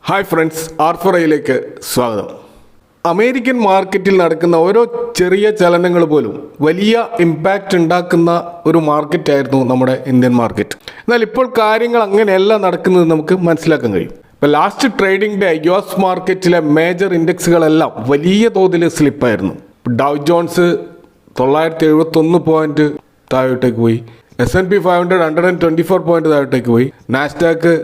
Hi friends, ആർഫറയിലേക്ക് സ്വാഗതം. American മാർക്കറ്റിൽ നടക്കുന്ന ഓരോ ചെറിയ ചലനങ്ങൾ പോലും വലിയ ഇമ്പാക്റ്റ് ഉണ്ടാക്കുന്ന ഒരു മാർക്കറ്റായിരുന്നു നമ്മുടെ ഇന്ത്യൻ മാർക്കറ്റ്. എന്നാൽ ഇപ്പോൾ കാര്യങ്ങൾ അങ്ങനെയല്ല നടക്കുന്നത് നമുക്ക് മനസ്സിലാക്കാൻ കഴിയും. ഇപ്പോൾ ലാസ്റ്റ് ട്രേഡിംഗ് ഡേ US മാർക്കറ്റിലെ മേജർ ഇൻഡെക്സുകളെല്ലാം വലിയ തോതിൽ സ്ലിപ്പായിരുന്നു. ഡൗ ജോൺസ് 971 പോയിന്റ് താഴോട്ടേക്ക് പോയി, S&P 500 124 പോയിന്റ് താഴോട്ടേക്ക് പോയി, നാസ്ഡാക്ക്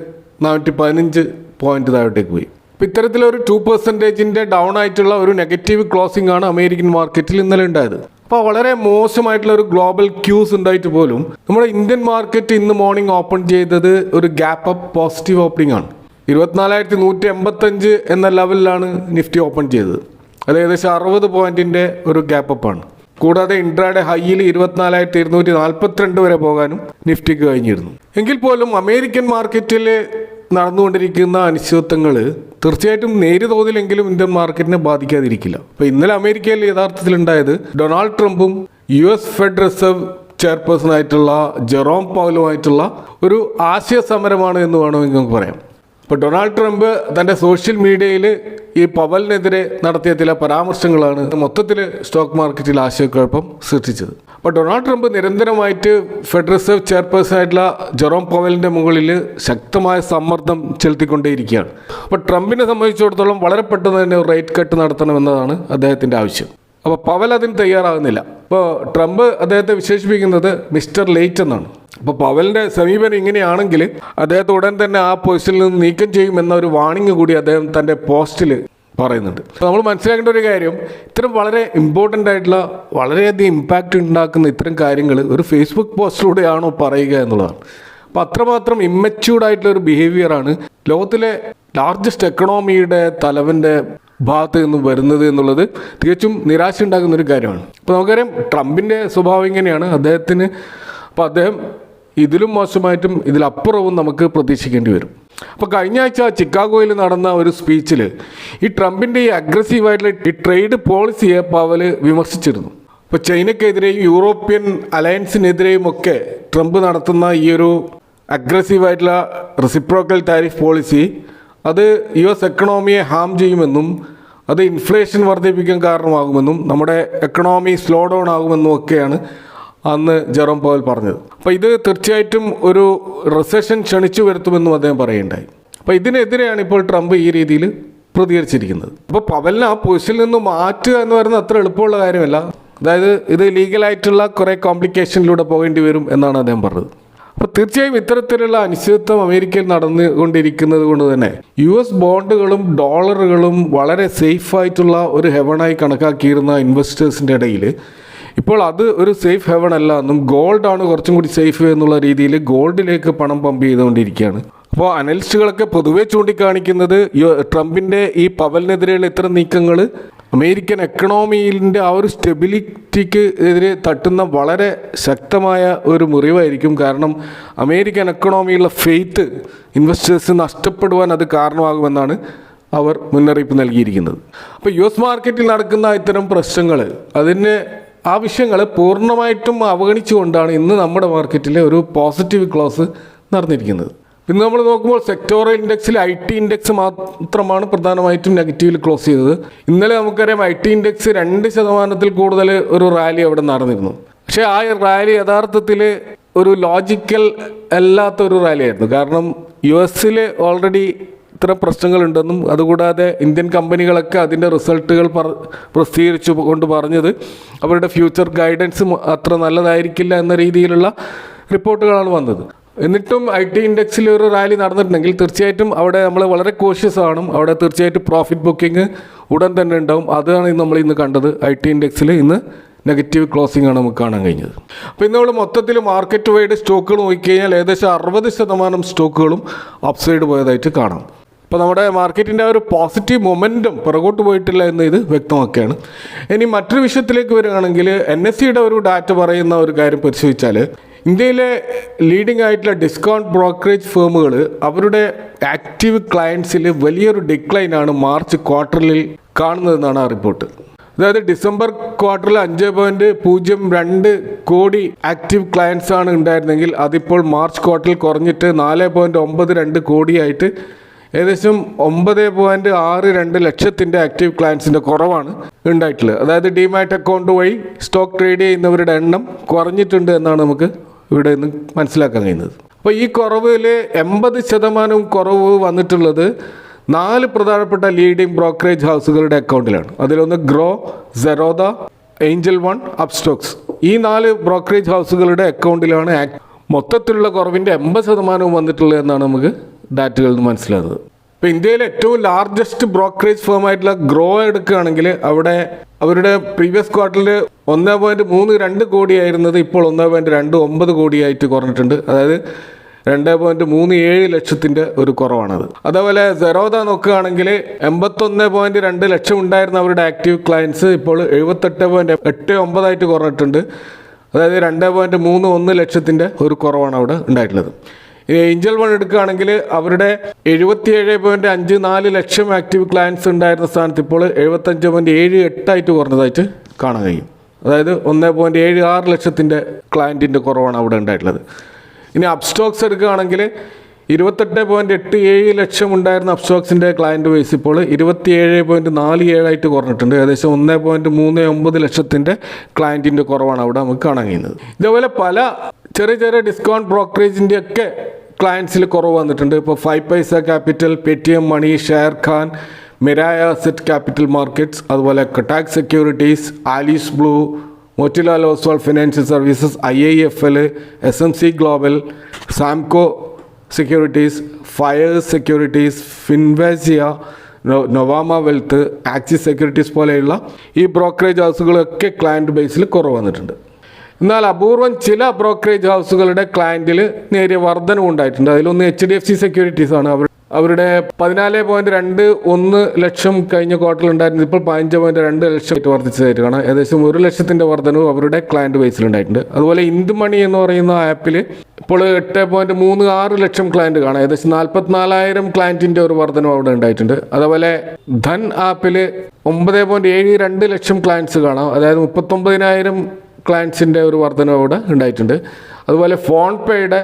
415 പോയിന്റ് താഴോട്ടേക്ക് പോയി. അപ്പോൾ ഇത്തരത്തിലൊരു 2% ഡൗൺ ആയിട്ടുള്ള ഒരു നെഗറ്റീവ് ക്ലോസിംഗ് ആണ് അമേരിക്കൻ മാർക്കറ്റിൽ ഇന്നലെ ഉണ്ടായത്. അപ്പോൾ വളരെ മോശമായിട്ടുള്ള ഒരു ഗ്ലോബൽ ക്യൂസ് ഉണ്ടായിട്ട് പോലും നമ്മുടെ ഇന്ത്യൻ മാർക്കറ്റ് ഇന്ന് മോർണിംഗ് ഓപ്പൺ ചെയ്തത് ഒരു ഗ്യാപ്പ് അപ്പ് പോസിറ്റീവ് ഓപ്പണിംഗ് ആണ്. 24,185 എന്ന ലെവലിലാണ് നിഫ്റ്റി ഓപ്പൺ ചെയ്തത്. അത് ഏകദേശം 60 പോയിന്റിന്റെ ഒരു ഗ്യാപ്പ് അപ്പ് ആണ്. കൂടാതെ ഇൻട്രാഡേ ഹൈയിൽ 24,242 വരെ പോകാനും നിഫ്റ്റിക്ക് കഴിഞ്ഞിരുന്നു. എങ്കിൽ പോലും അമേരിക്കൻ മാർക്കറ്റിൽ നടന്നുകൊണ്ടിരിക്കുന്ന അനിശ്ചിതത്വങ്ങൾ തീർച്ചയായിട്ടും നേരിയ തോതിലെങ്കിലും ഇന്ത്യൻ മാർക്കറ്റിനെ ബാധിക്കാതിരിക്കില്ല. അപ്പോൾ ഇന്നലെ അമേരിക്കയിൽ യഥാർത്ഥത്തിൽ ഉണ്ടായത് ഡൊണാൾഡ് ട്രംപും US ഫെഡ് റിസർവ് ചെയർപേഴ്സൺ ആയിട്ടുള്ള ജെറോം പൗലുമായിട്ടുള്ള ഒരു ആശയ സമരമാണ് എന്ന് വേണമെങ്കിൽ നമുക്ക് പറയാം. ഇപ്പോൾ ഡൊണാൾഡ് ട്രംപ് തൻ്റെ സോഷ്യൽ മീഡിയയിൽ ഈ പവലിനെതിരെ നടത്തിയ ചില പരാമർശങ്ങളാണ് മൊത്തത്തിൽ സ്റ്റോക്ക് മാർക്കറ്റിൽ ആശയക്കുഴപ്പം സൃഷ്ടിച്ചത്. അപ്പോൾ ഡൊണാൾഡ് ട്രംപ് നിരന്തരമായിട്ട് ഫെഡ് റിസർവ് ചെയർപേഴ്സൺ ആയിട്ടുള്ള ജെറോം പവലിൻ്റെ മുകളിൽ ശക്തമായ സമ്മർദ്ദം ചെലുത്തിക്കൊണ്ടേയിരിക്കുകയാണ്. അപ്പോൾ ട്രംപിനെ സംബന്ധിച്ചിടത്തോളം വളരെ പെട്ടെന്ന് തന്നെ ഒരു റേറ്റ് കട്ട് നടത്തണമെന്നതാണ് അദ്ദേഹത്തിൻ്റെ ആവശ്യം. അപ്പോൾ പവൽ അതിന് തയ്യാറാകുന്നില്ല. അപ്പോൾ ട്രംപ് അദ്ദേഹത്തെ വിശേഷിപ്പിക്കുന്നത് മിസ്റ്റർ ലേറ്റ് എന്നാണ്. അപ്പോൾ പവലിൻ്റെ സമീപനം ഇങ്ങനെയാണെങ്കിൽ അദ്ദേഹത്തെ ഉടൻ തന്നെ ആ പൊസിഷനിൽ നിന്ന് നീക്കം ചെയ്യുമെന്ന ഒരു വാണിംഗ് കൂടി അദ്ദേഹം തൻ്റെ പോസ്റ്റിൽ പറയുന്നുണ്ട്. അപ്പോൾ നമ്മൾ മനസ്സിലാക്കേണ്ട ഒരു കാര്യം, ഇത്തരം വളരെ ഇമ്പോർട്ടൻ്റ് ആയിട്ടുള്ള വളരെയധികം ഇമ്പാക്റ്റ് ഉണ്ടാക്കുന്ന ഇത്തരം കാര്യങ്ങൾ ഒരു ഫേസ്ബുക്ക് പോസ്റ്റിലൂടെയാണോ പറയുക എന്നുള്ളതാണ്. അപ്പോൾ അത്രമാത്രം ഇമ്മച്യൂർഡ് ആയിട്ടുള്ള ഒരു ബിഹേവിയറാണ് ലോകത്തിലെ ലാർജസ്റ്റ് എക്കണോമിയുടെ തലവൻ്റെ ഭാഗത്ത് നിന്ന് വരുന്നത് എന്നുള്ളത് തികച്ചും നിരാശ ഉണ്ടാകുന്ന ഒരു കാര്യമാണ്. അപ്പോൾ നമുക്കറിയാം ട്രംപിൻ്റെ സ്വഭാവം ഇങ്ങനെയാണ് അദ്ദേഹത്തിന്. അപ്പോൾ അദ്ദേഹം ഇതിലും മോശമായിട്ടും ഇതിലപ്പുറവും നമുക്ക് പ്രതീക്ഷിക്കേണ്ടി വരും. അപ്പോൾ കഴിഞ്ഞ ആഴ്ച ചിക്കാഗോയിൽ നടന്ന ഒരു സ്പീച്ചിൽ ഈ ട്രംപിൻ്റെ ഈ അഗ്രസീവായിട്ടുള്ള ഈ ട്രേഡ് പോളിസിയെ പവൽ വിമർശിച്ചിരുന്നു. അപ്പോൾ ചൈനയ്ക്കെതിരെയും യൂറോപ്യൻ അലയൻസിനെതിരെയും ഒക്കെ ട്രംപ് നടത്തുന്ന ഈ ഒരു അഗ്രസീവായിട്ടുള്ള റെസിപ്രോക്കൽ താരിഫ് പോളിസി അത് US എക്കണോമിയെ ഹാം ചെയ്യുമെന്നും അത് ഇൻഫ്ലേഷൻ വർദ്ധിപ്പിക്കാൻ കാരണമാകുമെന്നും നമ്മുടെ എക്കണോമി സ്ലോ ഡൗൺ ആകുമെന്നും ഒക്കെയാണ് അന്ന് ജെറോം പവൽ പറഞ്ഞത്. അപ്പോൾ ഇത് തീർച്ചയായിട്ടും ഒരു റിസഷൻ ക്ഷണിച്ചു വരുത്തുമെന്നും അദ്ദേഹം പറയുകയുണ്ടായി. അപ്പോൾ ഇതിനെതിരെയാണ് ഇപ്പോൾ ട്രംപ് ഈ രീതിയിൽ പ്രതികരിച്ചിരിക്കുന്നത്. അപ്പോൾ പവലിനെ ആ പൊസിഷനിൽ നിന്ന് മാറ്റുക എന്ന് പറയുന്നത് അത്ര എളുപ്പമുള്ള കാര്യമല്ല. അതായത് ഇത് ലീഗലായിട്ടുള്ള കുറേ കോംപ്ലിക്കേഷനിലൂടെ പോകേണ്ടി വരും എന്നാണ് അദ്ദേഹം പറഞ്ഞത്. അപ്പോൾ തീർച്ചയായും ഇത്തരത്തിലുള്ള അനിശ്ചിതത്വം അമേരിക്കയിൽ നടന്നുകൊണ്ടിരിക്കുന്നത് കൊണ്ട് തന്നെ US ബോണ്ടുകളും ഡോളറുകളും വളരെ സേഫായിട്ടുള്ള ഒരു ഹെവണായി കണക്കാക്കിയിരുന്ന ഇൻവെസ്റ്റേഴ്സിൻ്റെ ഇടയിൽ ഇപ്പോൾ അത് ഒരു സേഫ് ഹെവൺ അല്ല എന്നും ഗോൾഡാണ് കുറച്ചും കൂടി സേഫ് എന്നുള്ള രീതിയിൽ ഗോൾഡിലേക്ക് പണം പമ്പ് ചെയ്തുകൊണ്ടിരിക്കുകയാണ്. അപ്പോൾ അനലിസ്റ്റുകളൊക്കെ പൊതുവെ ചൂണ്ടിക്കാണിക്കുന്നത് ട്രംപിൻ്റെ ഈ പവലിനെതിരെയുള്ള ഇത്തരം നീക്കങ്ങൾ അമേരിക്കൻ എക്കണോമിയിൻ്റെ ആ ഒരു സ്റ്റെബിലിറ്റിക്ക് എതിരെ തട്ടുന്ന വളരെ ശക്തമായ ഒരു മുറിവായിരിക്കും. കാരണം അമേരിക്കൻ എക്കണോമിയിലുള്ള ഫെയ്ത്ത് ഇൻവെസ്റ്റേഴ്സ് നഷ്ടപ്പെടുവാൻ അത് കാരണമാകുമെന്നാണ് അവർ മുന്നറിയിപ്പ് നൽകിയിരിക്കുന്നത്. അപ്പോൾ US മാർക്കറ്റിൽ നടക്കുന്ന ഇത്തരം പ്രശ്നങ്ങൾ അതിന് ആ വിഷയങ്ങൾ പൂർണ്ണമായിട്ടും അവഗണിച്ചുകൊണ്ടാണ് ഇന്ന് നമ്മുടെ മാർക്കറ്റിലെ ഒരു പോസിറ്റീവ് ക്ലോസ് നടന്നിരിക്കുന്നത്. ഇന്ന് നമ്മൾ നോക്കുമ്പോൾ സെക്ടോറൽ ഇൻഡെക്സിൽ IT ഇൻഡെക്സ് മാത്രമാണ് പ്രധാനമായിട്ടും നെഗറ്റീവിൽ ക്ലോസ് ചെയ്തത്. ഇന്നലെ നമുക്കറിയാം IT ഇൻഡെക്സ് 2% കൂടുതൽ ഒരു റാലി അവിടെ നടന്നിരുന്നു. പക്ഷേ ആ റാലി യഥാർത്ഥത്തിൽ ഒരു ലോജിക്കൽ അല്ലാത്തൊരു റാലിയായിരുന്നു. കാരണം US ഓൾറെഡി ഇത്തരം പ്രശ്നങ്ങളുണ്ടെന്നും അതുകൂടാതെ ഇന്ത്യൻ കമ്പനികളൊക്കെ അതിൻ്റെ റിസൾട്ടുകൾ പ്രസിദ്ധീകരിച്ചു കൊണ്ട് പറഞ്ഞത് അവരുടെ ഫ്യൂച്ചർ ഗൈഡൻസ് അത്ര നല്ലതായിരിക്കില്ല എന്ന രീതിയിലുള്ള റിപ്പോർട്ടുകളാണ് വന്നത്. എന്നിട്ടും IT ഇൻഡെക്സിൽ ഒരു റാലി നടന്നിട്ടുണ്ടെങ്കിൽ തീർച്ചയായിട്ടും അവിടെ നമ്മൾ വളരെ കോഷ്യസ് ആണ്. അവിടെ തീർച്ചയായിട്ടും പ്രോഫിറ്റ് ബുക്കിംഗ് ഉടൻ തന്നെ ഉണ്ടാവും. അതാണ് നമ്മൾ ഇന്ന് കണ്ടത്. IT ഇൻഡെക്സിൽ ഇന്ന് നെഗറ്റീവ് ക്ലോസിംഗ് ആണ് നമുക്ക് കാണാൻ കഴിഞ്ഞത്. അപ്പോൾ ഇന്ന് നമ്മൾ മൊത്തത്തിൽ മാർക്കറ്റ് വൈഡ് സ്റ്റോക്കുകൾ നോക്കിക്കഴിഞ്ഞാൽ ഏകദേശം 60% സ്റ്റോക്കുകളും അപ്സൈഡ് പോയതായിട്ട് കാണാം. അപ്പോൾ നമ്മുടെ മാർക്കറ്റിൻ്റെ ആ ഒരു പോസിറ്റീവ് മൊമെൻറ്റം പുറകോട്ട് പോയിട്ടില്ല എന്ന് ഇത് വ്യക്തമാക്കുകയാണ്. ഇനി മറ്റൊരു വിഷയത്തിലേക്ക് വരികയാണെങ്കിൽ NSEയുടെ ഒരു ഡാറ്റ പറയുന്ന ഒരു കാര്യം പരിശോധിച്ചാൽ ഇന്ത്യയിലെ ലീഡിംഗ് ആയിട്ടുള്ള ഡിസ്കൗണ്ട് ബ്രോക്കറേജ് ഫേമുകൾ അവരുടെ ആക്റ്റീവ് ക്ലയൻസിൽ വലിയൊരു ഡിക്ലൈനാണ് മാർച്ച് ക്വാർട്ടറിൽ കാണുന്നതെന്നാണ് ആ റിപ്പോർട്ട്. അതായത് ഡിസംബർ ക്വാർട്ടറിൽ 5.02 കോടി ആക്റ്റീവ് ക്ലയൻസ് ആണ് ഉണ്ടായിരുന്നെങ്കിൽ അതിപ്പോൾ മാർച്ച് ക്വാർട്ടറിൽ കുറഞ്ഞിട്ട് 4.92 കോടിയായിട്ട് ഏകദേശം 9.62 ലക്ഷത്തിൻ്റെ ആക്റ്റീവ് ക്ലയൻസിൻ്റെ കുറവാണ് ഉണ്ടായിട്ടുള്ളത്. അതായത് ഡിമാറ്റ് അക്കൗണ്ട് വഴി സ്റ്റോക്ക് ട്രേഡ് ചെയ്യുന്നവരുടെ എണ്ണം കുറഞ്ഞിട്ടുണ്ട് എന്നാണ് നമുക്ക് ഇവിടെ നിന്ന് മനസ്സിലാക്കാൻ കഴിയുന്നത്. അപ്പോൾ ഈ കുറവിൽ 80% കുറവ് വന്നിട്ടുള്ളത് 4 പ്രധാനപ്പെട്ട ലീഡിംഗ് ബ്രോക്കറേജ് ഹൗസുകളുടെ അക്കൗണ്ടിലാണ്. അതിലൊന്ന് grow, Zerodha, Angel one, Upstox. ഈ 4 ബ്രോക്കറേജ് ഹൗസുകളുടെ അക്കൗണ്ടിലാണ് മൊത്തത്തിലുള്ള കുറവിൻ്റെ 80% വന്നിട്ടുള്ളത് എന്നാണ് നമുക്ക് ഡാറ്റകളിൽ നിന്ന് മനസ്സിലാകുന്നത്. ഇപ്പോൾ ഇന്ത്യയിലെ ഏറ്റവും ലാർജസ്റ്റ് ബ്രോക്കറേജ് ഫേമായിട്ടുള്ള ഗ്രോ എടുക്കുകയാണെങ്കിൽ അവിടെ അവരുടെ പ്രീവിയസ് ക്വാർട്ടറിൽ 1.32 കോടിയായിരുന്നത് ഇപ്പോൾ 1.29 കോടിയായിട്ട് കുറഞ്ഞിട്ടുണ്ട്. അതായത് 2.37 ലക്ഷത്തിൻ്റെ ഒരു കുറവാണത്. അതേപോലെ സെറോദ നോക്കുകയാണെങ്കിൽ 81.2 ലക്ഷം ഉണ്ടായിരുന്ന അവരുടെ ആക്റ്റീവ് ക്ലയൻസ് ഇപ്പോൾ 78.89 ആയിട്ട് കുറഞ്ഞിട്ടുണ്ട്. അതായത് 2.31 ലക്ഷത്തിൻ്റെ ഒരു കുറവാണ് അവിടെ ഉണ്ടായിട്ടുള്ളത്. ഇനി ഏഞ്ചൽ വൺ എടുക്കുകയാണെങ്കിൽ അവരുടെ 77.54 ലക്ഷം ആക്റ്റീവ് ക്ലയൻസ് ഉണ്ടായിരുന്ന സ്ഥാനത്ത് ഇപ്പോൾ 75.78 ആയിട്ട് കുറഞ്ഞതായിട്ട് കാണാൻ കഴിയും. അതായത് 1.76 ലക്ഷത്തിൻ്റെ ക്ലയൻറ്റിൻ്റെ കുറവാണ് അവിടെ ഉണ്ടായിട്ടുള്ളത്. ഇനി അപ്സ്റ്റോക്സ് എടുക്കുകയാണെങ്കിൽ 28.87 ലക്ഷം ഉണ്ടായിരുന്ന അപ്സ്റ്റോക്സിൻ്റെ ക്ലയൻറ്റ് ബേസ് ഇപ്പോൾ 27.47 ആയിട്ട് കുറഞ്ഞിട്ടുണ്ട്. ഏകദേശം 1.39 ലക്ഷത്തിൻ്റെ ക്ലയൻറ്റിൻ്റെ കുറവാണ് അവിടെ നമുക്ക് കാണാൻ കഴിയുന്നത്. ഇതേപോലെ പല ചെറിയ ചെറിയ ഡിസ്കൗണ്ട് ബ്രോക്കറേജിൻ്റെ ഒക്കെ ക്ലയൻസിൽ കുറവ് വന്നിട്ടുണ്ട്. ഇപ്പോൾ 5 paisa capital, Paytm money, Sharekhan, Mirae asset capital markets, അതുപോലെ Kotak securities, Alice Blue, Motilal Oswal financial services, IIFL, SMC global, Samco securities, Fyers securities, Finvasia, Nuvama wealth, Axis securities പോലെയുള്ള ഈ ബ്രോക്കറേജ് ഹൗസുകളൊക്കെ ക്ലയൻറ്റ് ബേസിൽ കുറവ് വന്നിട്ടുണ്ട്. എന്നാൽ അപൂർവം ചില ബ്രോക്കറേജ് ഹൗസുകളുടെ ക്ലയൻറ്റിൽ നേരിയ വർധനവും ഉണ്ടായിട്ടുണ്ട്. അതിലൊന്ന് HDFC സെക്യൂരിറ്റീസ് ആണ്. അവരുടെ 14.21 ലക്ഷം കഴിഞ്ഞ ക്വാർട്ടറിൽ ഉണ്ടായിരുന്നു. ഇപ്പോൾ 15.2 ലക്ഷം വർദ്ധിച്ചതായിട്ട് കാണാം. ഏകദേശം 1 ലക്ഷത്തിൻ്റെ വർധനവും അവരുടെ ക്ലയൻറ്റ് ബേസിൽ ഉണ്ടായിട്ടുണ്ട്. അതുപോലെ ഇന്ത് മണി എന്ന് പറയുന്ന ആപ്പിൽ ഇപ്പോൾ 8.36 ലക്ഷം ക്ലയൻറ്റ് കാണാം. ഏകദേശം 44,000 ക്ലയൻറ്റിൻ്റെ ഒരു വർധനം അവിടെ ഉണ്ടായിട്ടുണ്ട്. അതുപോലെ ധൻ ആപ്പിൽ 9.72 ലക്ഷം ക്ലയൻസ് കാണാം. അതായത് 39,000 ക്ലയൻസിൻ്റെ ഒരു വർധനം അവിടെ ഉണ്ടായിട്ടുണ്ട്. അതുപോലെ ഫോൺ പേയുടെ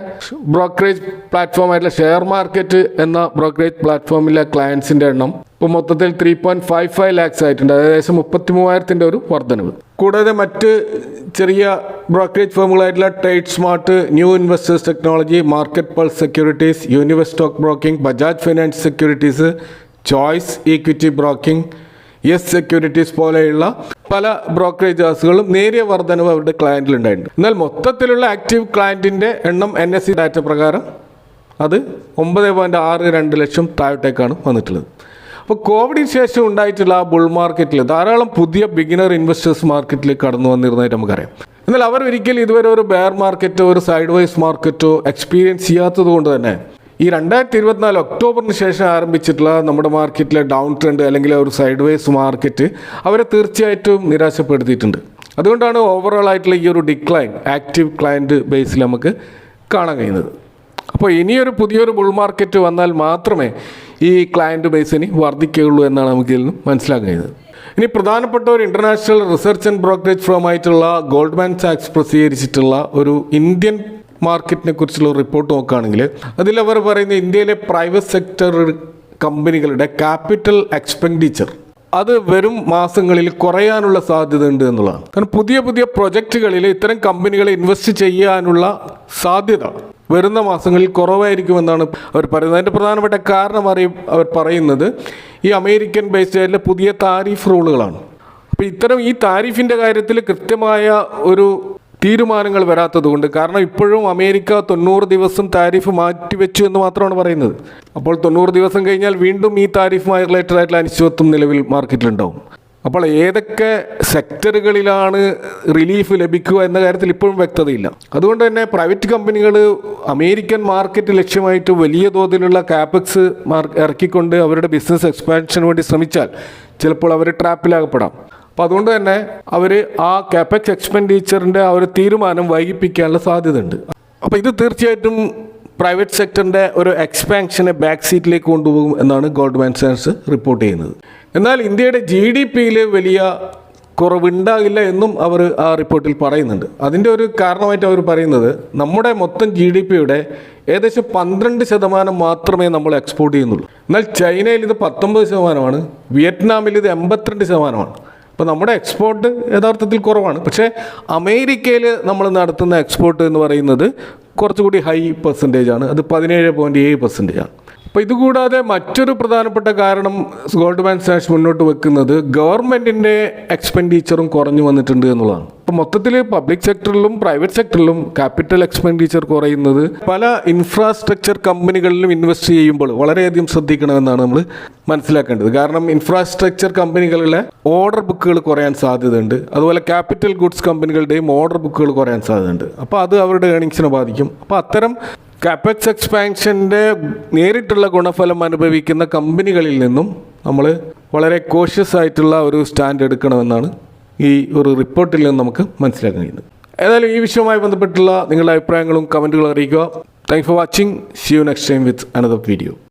ബ്രോക്കറേജ് പ്ലാറ്റ്ഫോമായിട്ടുള്ള ഷെയർ മാർക്കറ്റ് എന്ന ബ്രോക്കറേജ് പ്ലാറ്റ്ഫോമിലെ ക്ലയൻസിൻ്റെ എണ്ണം ഇപ്പോൾ മൊത്തത്തിൽ 3.55 ലാക്സ് ആയിട്ടുണ്ട്. ഏകദേശം 33,000 ഒരു വർധനവ്. കൂടാതെ മറ്റ് ചെറിയ ബ്രോക്കറേജ് ഫേമുകളായിട്ടുള്ള trade smart, new investors technology, market pulse securities, universe stock broking, Bajaj finance securities, choice equity broking, yes securities പോലെയുള്ള പല ബ്രോക്കറേജ് ഹൗസുകളും നേരിയ വർധനവ് അവരുടെ ക്ലയൻറ്റിൽ ഉണ്ടായിട്ടുണ്ട്. എന്നാൽ മൊത്തത്തിലുള്ള ആക്റ്റീവ് ക്ലയൻറ്റിൻ്റെ എണ്ണം NSE ഡാറ്റ പ്രകാരം അത് 9.62 ലക്ഷം താഴോട്ടേക്കാണ് വന്നിട്ടുള്ളത്. അപ്പോൾ കോവിഡിന് ശേഷം ഉണ്ടായിട്ടുള്ള ആ ബുൾ മാർക്കറ്റിൽ ധാരാളം പുതിയ ബിഗിനർ ഇൻവെസ്റ്റേഴ്സ് മാർക്കറ്റിലേക്ക് കടന്നു വന്നിരുന്നതായിട്ട് നമുക്കറിയാം. എന്നാൽ അവർ ഒരിക്കലും ഇതുവരെ ഒരു ബെയർ മാർക്കറ്റോ ഒരു സൈഡ് വൈസ് മാർക്കറ്റോ എക്സ്പീരിയൻസ് ചെയ്യാത്തത് കൊണ്ട് തന്നെ ഈ 2024 ഒക്ടോബറിന് ശേഷം ആരംഭിച്ചിട്ടുള്ള നമ്മുടെ മാർക്കറ്റിലെ ഡൗൺ ട്രെൻഡ് അല്ലെങ്കിൽ ഒരു സൈഡ് വേസ് മാർക്കറ്റ് അവരെ തീർച്ചയായിട്ടും നിരാശപ്പെടുത്തിയിട്ടുണ്ട്. അതുകൊണ്ടാണ് ഓവറോൾ ആയിട്ടുള്ള ഈ ഒരു ഡിക്ലൈൻ ആക്റ്റീവ് ക്ലയൻറ്റ് ബേസിൽ നമുക്ക് കാണാൻ കഴിയുന്നത്. അപ്പോൾ ഇനിയൊരു പുതിയൊരു ബുൾ മാർക്കറ്റ് വന്നാൽ മാത്രമേ ഈ ക്ലയൻറ്റ് ബേസ് ഇനി വർദ്ധിക്കുകയുള്ളൂ എന്നാണ് നമുക്ക് ഇതിൽ നിന്ന് മനസ്സിലാക്കാൻ കഴിയുന്നത്. ഇനി പ്രധാനപ്പെട്ട ഒരു ഇൻ്റർനാഷണൽ റിസർച്ച് ആൻഡ് ബ്രോക്കറേജ് ഫേമായിട്ടുള്ള ഗോൾഡ്മാൻ സാക്സ് പ്രസിദ്ധീകരിച്ചിട്ടുള്ള ഒരു ഇന്ത്യൻ മാർക്കറ്റിനെ കുറിച്ചുള്ള റിപ്പോർട്ട് നോക്കുകയാണെങ്കിൽ അതിലവർ പറയുന്ന ഇന്ത്യയിലെ പ്രൈവറ്റ് സെക്ടർ കമ്പനികളുടെ ക്യാപിറ്റൽ എക്സ്പെൻഡിച്ചർ അത് വരും മാസങ്ങളിൽ കുറയാനുള്ള സാധ്യത ഉണ്ട് എന്നുള്ളതാണ്. കാരണം പുതിയ പുതിയ പ്രൊജക്റ്റുകളിൽ ഇത്തരം കമ്പനികളെ ഇൻവെസ്റ്റ് ചെയ്യാനുള്ള സാധ്യത വരുന്ന മാസങ്ങളിൽ കുറവായിരിക്കുമെന്നാണ് അവർ പറയുന്നത്. അതിൻ്റെ പ്രധാനപ്പെട്ട കാരണം അവർ പറയുന്നത് ഈ അമേരിക്കൻ ബേസ്ഡ് ആയിട്ടുള്ള പുതിയ താരിഫ് റൂളുകളാണ്. അപ്പോൾ ഇത്തരം ഈ താരിഫിൻ്റെ കാര്യത്തിൽ കൃത്യമായ ഒരു തീരുമാനങ്ങൾ വരാത്തത് കൊണ്ട്, കാരണം ഇപ്പോഴും അമേരിക്ക 90 ദിവസം താരിഫ് മാറ്റിവെച്ചു എന്ന് മാത്രമാണ് പറയുന്നത്. അപ്പോൾ 90 ദിവസം കഴിഞ്ഞാൽ വീണ്ടും ഈ താരിഫുമായി റിലേറ്റഡ് ആയിട്ടുള്ള അനിശ്ചിതത്വം നിലവിൽ മാർക്കറ്റിലുണ്ടാവും. അപ്പോൾ ഏതൊക്കെ സെക്ടറുകളിലാണ് റിലീഫ് ലഭിക്കുക എന്ന കാര്യത്തിൽ ഇപ്പോഴും വ്യക്തതയില്ല. അതുകൊണ്ട് തന്നെ പ്രൈവറ്റ് കമ്പനികൾ അമേരിക്കൻ മാർക്കറ്റ് ലക്ഷ്യമായിട്ട് വലിയ തോതിലുള്ള കാപെക്സ് ഇറക്കിക്കൊണ്ട് അവരുടെ ബിസിനസ് എക്സ്പാൻഷന് വേണ്ടി ശ്രമിച്ചാൽ ചിലപ്പോൾ അവർ ട്രാപ്പിലാകപ്പെടാം. അപ്പോൾ അതുകൊണ്ട് തന്നെ അവർ ആ കാപെക്സ് എക്സ്പെൻഡിച്ചറിൻ്റെ ആ ഒരു തീരുമാനം വൈകിപ്പിക്കാനുള്ള സാധ്യതയുണ്ട്. അപ്പോൾ ഇത് തീർച്ചയായിട്ടും പ്രൈവറ്റ് സെക്ടറിൻ്റെ ഒരു എക്സ്പാൻഷനെ ബാക്ക് സീറ്റിലേക്ക് കൊണ്ടുപോകും എന്നാണ് ഗോൾഡ്മാൻ സാക്സ് റിപ്പോർട്ട് ചെയ്യുന്നത്. എന്നാൽ ഇന്ത്യയുടെ GDPയിൽ വലിയ കുറവുണ്ടാകില്ല എന്നും അവർ ആ റിപ്പോർട്ടിൽ പറയുന്നുണ്ട്. അതിൻ്റെ ഒരു കാരണമായിട്ട് അവർ പറയുന്നത് നമ്മുടെ മൊത്തം GDP-യുടെ ഏകദേശം 12% മാത്രമേ നമ്മൾ എക്സ്പോർട്ട് ചെയ്യുന്നുള്ളൂ. എന്നാൽ ചൈനയിൽ ഇത് 19%, വിയറ്റ്നാമിൽ ഇത് 82%. അപ്പോൾ നമ്മുടെ എക്സ്പോർട്ട് യഥാർത്ഥത്തിൽ കുറവാണ്. പക്ഷേ അമേരിക്കയിൽ നമ്മൾ നടത്തുന്ന എക്സ്പോർട്ട് എന്ന് പറയുന്നത് കുറച്ചുകൂടി ഹൈ പെർസെൻറ്റേജാണ്. അത് 17.7%. അപ്പോൾ ഇതുകൂടാതെ മറ്റൊരു പ്രധാനപ്പെട്ട കാരണം ഗോൾഡ്മാൻ സാക്സ് മുന്നോട്ട് വെക്കുന്നത് ഗവൺമെൻറ്റിൻ്റെ എക്സ്പെൻഡിച്ചറും കുറഞ്ഞു വന്നിട്ടുണ്ട് എന്നുള്ളതാണ്. അപ്പോൾ മൊത്തത്തിൽ പബ്ലിക് സെക്ടറിലും പ്രൈവറ്റ് സെക്ടറിലും ക്യാപിറ്റൽ എക്സ്പെൻഡിച്ചർ കുറയുന്നത് പല ഇൻഫ്രാസ്ട്രക്ചർ കമ്പനികളിലും ഇൻവെസ്റ്റ് ചെയ്യുമ്പോൾ വളരെയധികം ശ്രദ്ധിക്കണമെന്നാണ് നമ്മൾ മനസ്സിലാക്കേണ്ടത്. കാരണം ഇൻഫ്രാസ്ട്രക്ചർ കമ്പനികളിലെ ഓർഡർ ബുക്കുകൾ കുറയാൻ സാധ്യതയുണ്ട്. അതുപോലെ ക്യാപിറ്റൽ ഗുഡ്സ് കമ്പനികളുടെയും ഓർഡർ ബുക്കുകൾ കുറയാൻ സാധ്യതയുണ്ട്. അപ്പോൾ അത് അവരുടെ ഏണിങ്സിനെ ബാധിക്കും. അപ്പോൾ അത്തരം കാപെക്സ് എക്സ്പാൻഷൻ്റെ നേരിട്ടുള്ള ഗുണഫലം അനുഭവിക്കുന്ന കമ്പനികളിൽ നിന്നും നമ്മൾ വളരെ കോഷ്യസ് ആയിട്ടുള്ള ഒരു സ്റ്റാൻഡ് എടുക്കണമെന്നാണ് ഈ ഒരു റിപ്പോർട്ടിൽ നിന്ന് നമുക്ക് മനസ്സിലാക്കാൻ കഴിയുന്നത്. ഏതായാലും ഈ വിഷയവുമായി ബന്ധപ്പെട്ടുള്ള നിങ്ങളുടെ അഭിപ്രായങ്ങളും കമൻറ്റുകളും അറിയിക്കുക. Thanks for watching. See you next time with another video.